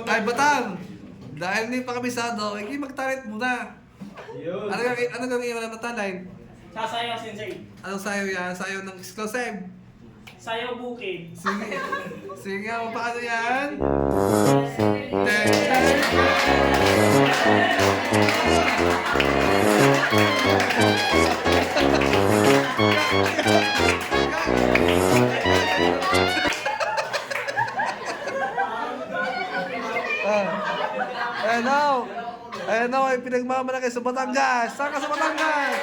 Ay, Batang! Dahil hindi pa kabisado, hindi mag-talent muna. Yun. Ano gagawin mo na talent? Sasayaw, Sensei. Anong sayo yan? Sayo ng exclusive. Sayaw bukid. Sige. Sige nga, paano yan? Ano, ay pinagmamalaki sa Batangas. Saan ka sa Batangas?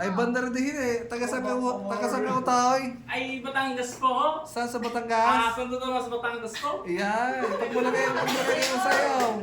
Ay bandar din eh. Taga saan ka taoy? Ay, Batangas po. Saan sa Batangas? Santo Tomas, Batangas po. Yan. Pag mo lang yung sayaw.